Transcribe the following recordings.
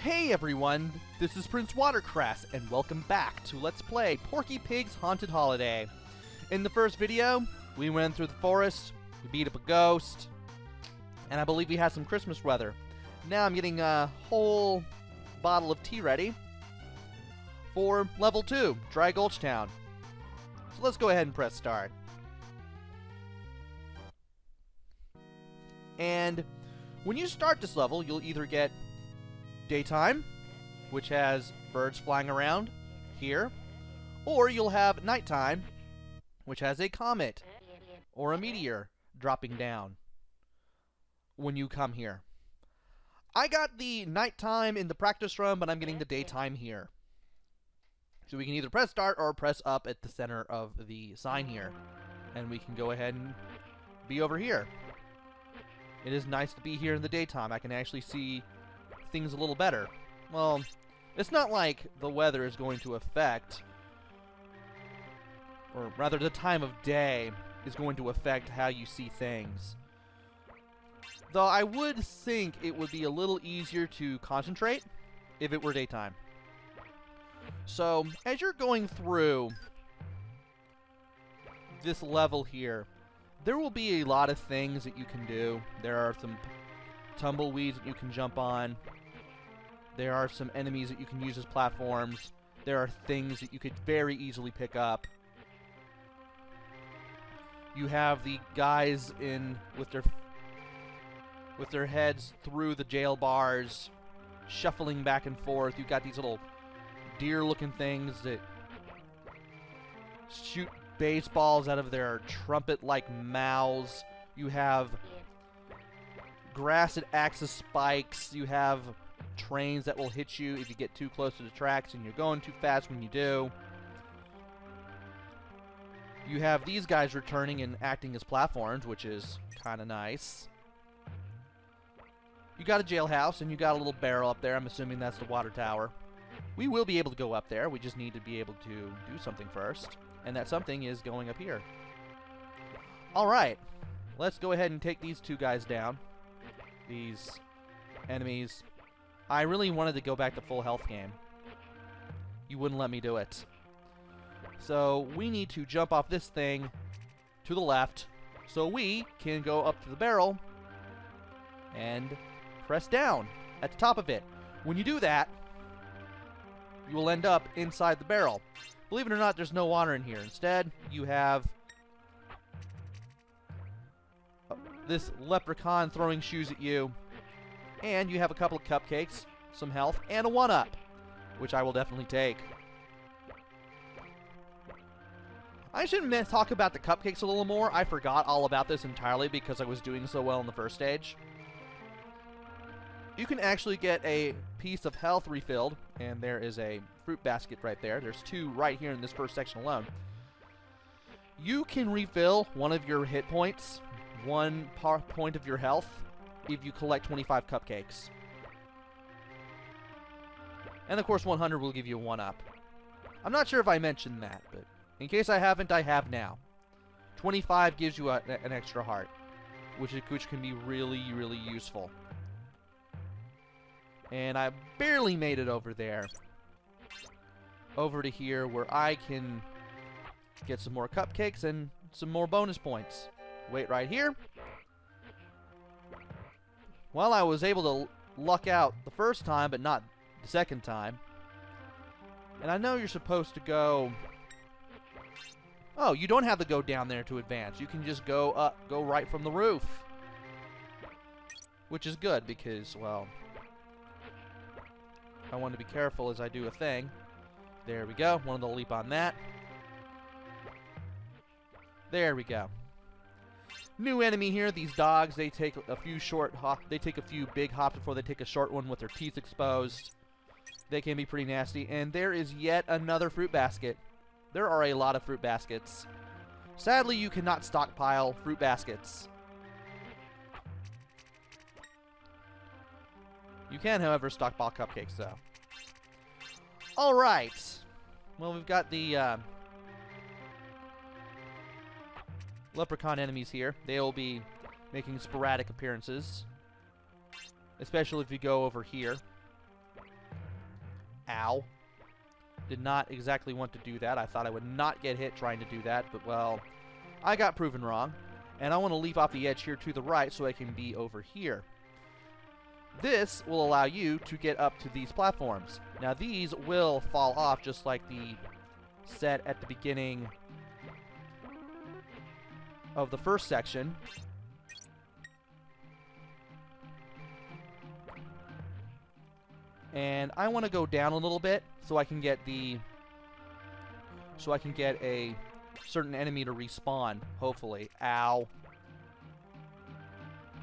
Hey everyone, this is PrinceWatercress, and welcome back to Let's Play Porky Pig's Haunted Holiday. In the first video, we went through the forest, we beat up a ghost, and I believe we had some Christmas weather. Now I'm getting a whole bottle of tea ready for Level 2, Dry Gulch Town. So let's go ahead and press start. And when you start this level, you'll either get daytime, which has birds flying around here, or you'll have nighttime, which has a comet or a meteor dropping down when you come here. I got the nighttime in the practice run, but I'm getting the daytime here. So we can either press start or press up at the center of the sign here, and we can go ahead and be over here. It is nice to be here in the daytime. I can actually see things a little better. Well, it's not like the weather is going to affect, or rather the time of day is going to affect how you see things. Though I would think it would be a little easier to concentrate if it were daytime. So, as you're going through this level here, there will be a lot of things that you can do. There are some tumbleweeds that you can jump on. There are some enemies that you can use as platforms. There are things that you could very easily pick up. You have the guys in with their heads through the jail bars, shuffling back and forth. You've got these little deer-looking things that shoot baseballs out of their trumpet-like mouths. You have grass that acts as spikes. You have trains that will hit you if you get too close to the tracks, and you're going too fast when you do. You have these guys returning and acting as platforms, which is kind of nice. You got a jailhouse, and you got a little barrel up there. I'm assuming that's the water tower. We will be able to go up there. We just need to be able to do something first, and that something is going up here. Alright, let's go ahead and take these two guys down. These enemies. I really wanted to go back to full health game. You wouldn't let me do it. So we need to jump off this thing to the left so we can go up to the barrel and press down at the top of it. When you do that, you will end up inside the barrel. Believe it or not, there's no water in here. Instead, you have this leprechaun throwing shoes at you. And you have a couple of cupcakes, some health, and a 1-up, which I will definitely take. I should talk about the cupcakes a little more. I forgot all about this entirely because I was doing so well in the first stage. You can actually get a piece of health refilled, and there is a fruit basket right there. There's two right here in this first section alone. You can refill one of your hit points, one point of your health, if you collect 25 cupcakes. And of course 100 will give you a 1-up. I'm not sure if I mentioned that, but in case I haven't, I have now. 25 gives you an extra heart, which can be really, really useful. And I barely made it over there. Over to here where I can get some more cupcakes and some more bonus points. Wait right here. Well, I was able to luck out the first time, but not the second time. And I know you're supposed to go... Oh, you don't have to go down there to advance. You can just go up, go right from the roof. Which is good because, well, I want to be careful as I do a thing. There we go. Wanted to leap on that. There we go. New enemy here, these dogs. They take a few big hops before they take a short one with their teeth exposed. They can be pretty nasty. And there is yet another fruit basket. There are a lot of fruit baskets. Sadly, you cannot stockpile fruit baskets. You can, however, stockpile cupcakes, though. Alright. Well, we've got the leprechaun enemies here. They'll be making sporadic appearances. especially if you go over here. Ow. Did not exactly want to do that. I thought I would not get hit trying to do that, but, well, I got proven wrong. And I want to leap off the edge here to the right so I can be over here. This will allow you to get up to these platforms. Now, these will fall off just like the set at the beginning of the first section. And I want to go down a little bit so I can get a certain enemy to respawn, hopefully. Ow.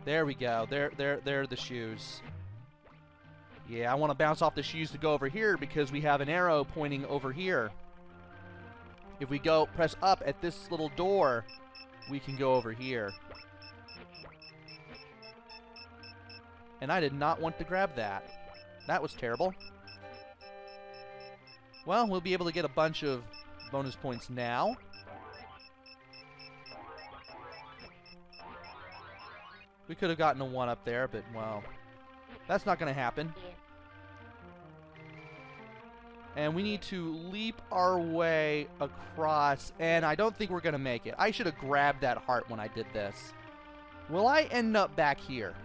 There we go. There are the shoes. Yeah, I want to bounce off the shoes to go over here because we have an arrow pointing over here. If we go press up at this little door, we can go over here. And I did not want to grab that. That was terrible. Well, we'll be able to get a bunch of bonus points now. We could have gotten a 1 up there, but, well, that's not going to happen. And we need to leap our way across, and I don't think we're going to make it. I should have grabbed that heart when I did this. Will I end up back here?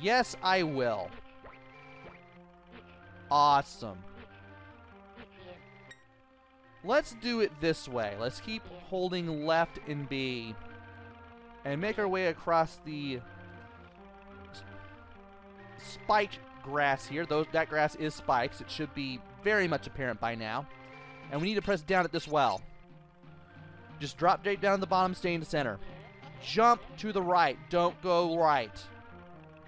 Yes, I will. Awesome. Let's do it this way. Let's keep holding left and B and make our way across the spiked grass here. That grass is spikes. It should be very much apparent by now. And we need to press down at this well. Just drop straight down to the bottom, stay in the center. Jump to the right. Don't go right.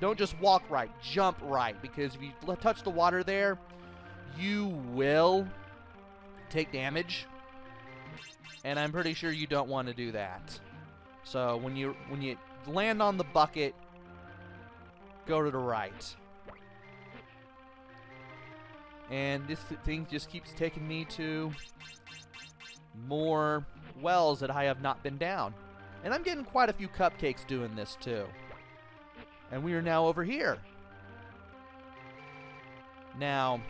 Don't just walk right. Jump right. Because if you touch the water there, you will take damage. And I'm pretty sure you don't want to do that. So when you land on the bucket, go to the right. And this thing just keeps taking me to more wells that I have not been down. And I'm getting quite a few cupcakes doing this too. And we are now over here. Now,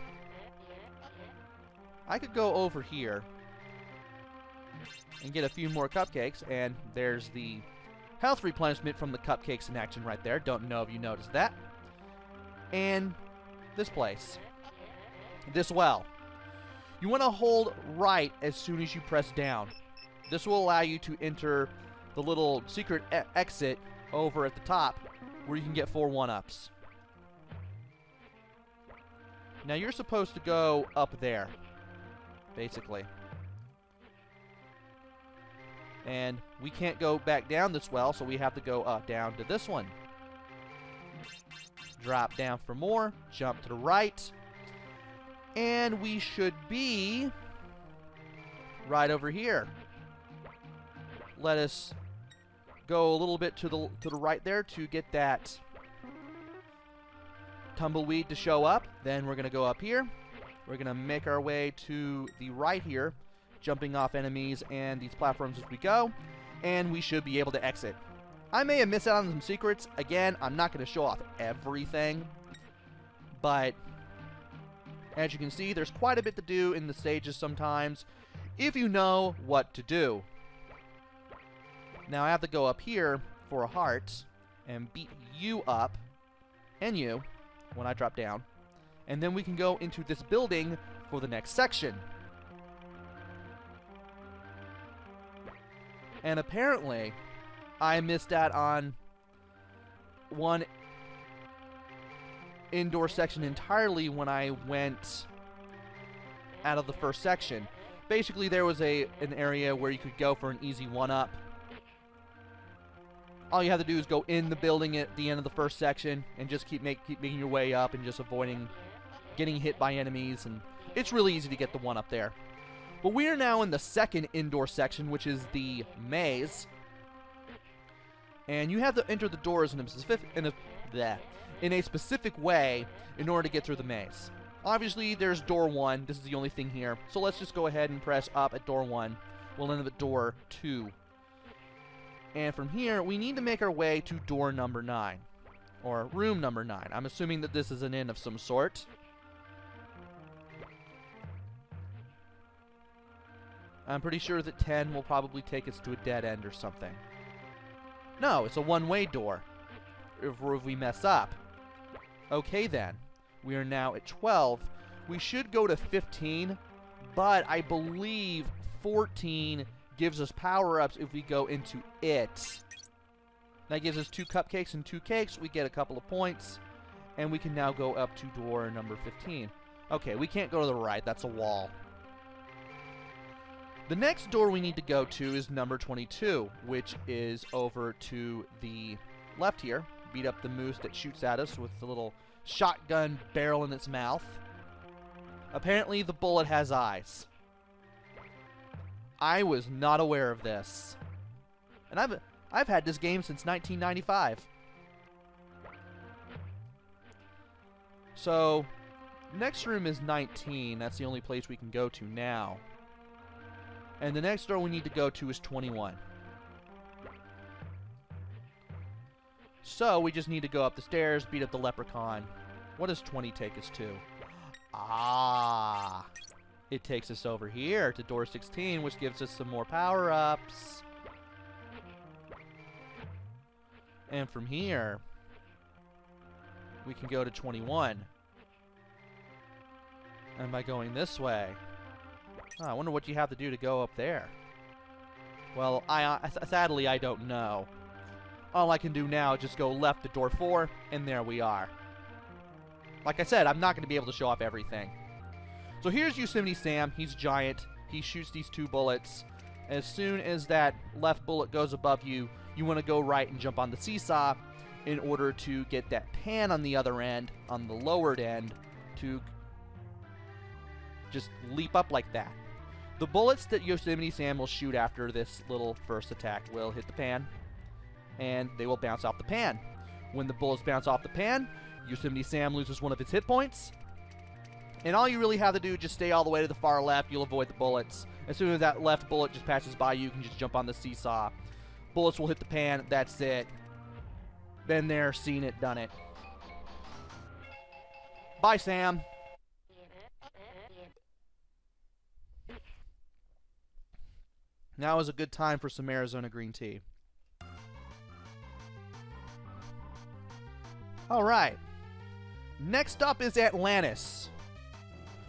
I could go over here and get a few more cupcakes, and there's the health replenishment from the cupcakes in action right there. Don't know if you noticed that. And this place. This well. You want to hold right as soon as you press down. This will allow you to enter the little secret exit over at the top where you can get 4 1-ups. Now you're supposed to go up there, basically. And we can't go back down this well, so we have to go down to this one. Drop down for more, jump to the right, and we should be right over here. Let us go a little bit to the right there to get that tumbleweed to show up. Then we're going to go up here. We're going to make our way to the right here, jumping off enemies and these platforms as we go, and we should be able to exit. I may have missed out on some secrets. Again, I'm not going to show off everything, but as you can see, there's quite a bit to do in the stages sometimes if you know what to do. Now I have to go up here for a heart and beat you up, and you, when I drop down. And then we can go into this building for the next section. And apparently, I missed out on one indoor section entirely when I went out of the first section. Basically, there was an area where you could go for an easy 1-up. All you have to do is go in the building at the end of the first section and just keep making your way up and just avoiding getting hit by enemies. And it's really easy to get the 1-up there. But we are now in the second indoor section, which is the maze. And you have to enter the doors in a specific way in order to get through the maze. Obviously, there's door 1. This is the only thing here. So let's just go ahead and press up at door 1. We'll end up at door 2. And from here, we need to make our way to door number 9. Or room number 9. I'm assuming that this is an inn of some sort. I'm pretty sure that 10 will probably take us to a dead end or something. No, it's a one-way door. If we mess up. Okay then. We are now at 12. We should go to 15, but I believe 14 gives us power-ups if we go into it. That gives us 2 cupcakes and 2 cakes. We get a couple of points, and we can now go up to door number 15. Okay, we can't go to the right. That's a wall. The next door we need to go to is number 22, which is over to the left here. Beat up the moose that shoots at us with the little shotgun barrel in its mouth. Apparently, the bullet has eyes. I was not aware of this. And I've had this game since 1995. So, next room is 19. That's the only place we can go to now. And the next door we need to go to is 21. So, we just need to go up the stairs, beat up the leprechaun. What does 20 take us to? Ah! It takes us over here to door 16, which gives us some more power-ups. And from here, we can go to 21. And by going this way... Oh, I wonder what you have to do to go up there. Well, sadly, I don't know. All I can do now is just go left to door 4, and there we are. Like I said, I'm not going to be able to show off everything. So here's Yosemite Sam. He's giant. He shoots these 2 bullets. As soon as that left bullet goes above you, you want to go right and jump on the seesaw in order to get that pan on the other end, on the lowered end, to just leap up like that. The bullets that Yosemite Sam will shoot after this little first attack will hit the pan, and they will bounce off the pan. When the bullets bounce off the pan, Yosemite Sam loses 1 of his hit points, and all you really have to do is just stay all the way to the far left. You'll avoid the bullets. As soon as that left bullet just passes by you can just jump on the seesaw. Bullets will hit the pan. That's it. Been there, seen it, done it. Bye, Sam. Now is a good time for some Arizona green tea. Alright. Next up is Atlantis,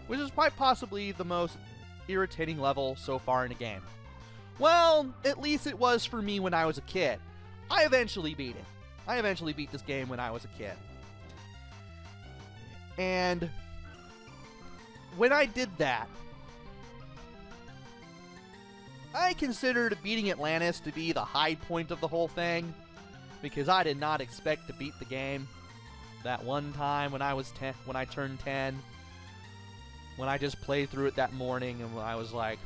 which is quite possibly the most irritating level so far in the game. Well, at least it was for me when I was a kid. I eventually beat it. I eventually beat this game when I was a kid. And when I did that, I considered beating Atlantis to be the high point of the whole thing, because I did not expect to beat the game. That one time when I was 10, when I turned 10, when I just played through it that morning, and I was like,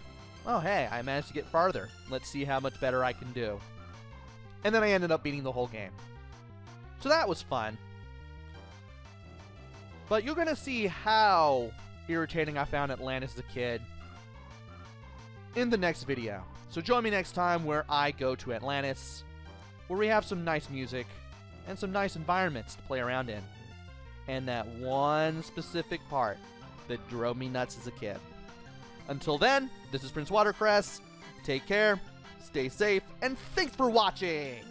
oh hey, I managed to get farther. Let's see how much better I can do. And then I ended up beating the whole game. So that was fun. But you're going to see how irritating I found Atlantis as a kid in the next video. So join me next time where I go to Atlantis, where we have some nice music and some nice environments to play around in. And that one specific part that drove me nuts as a kid. Until then, this is PrinceWatercress. Take care, stay safe, and thanks for watching!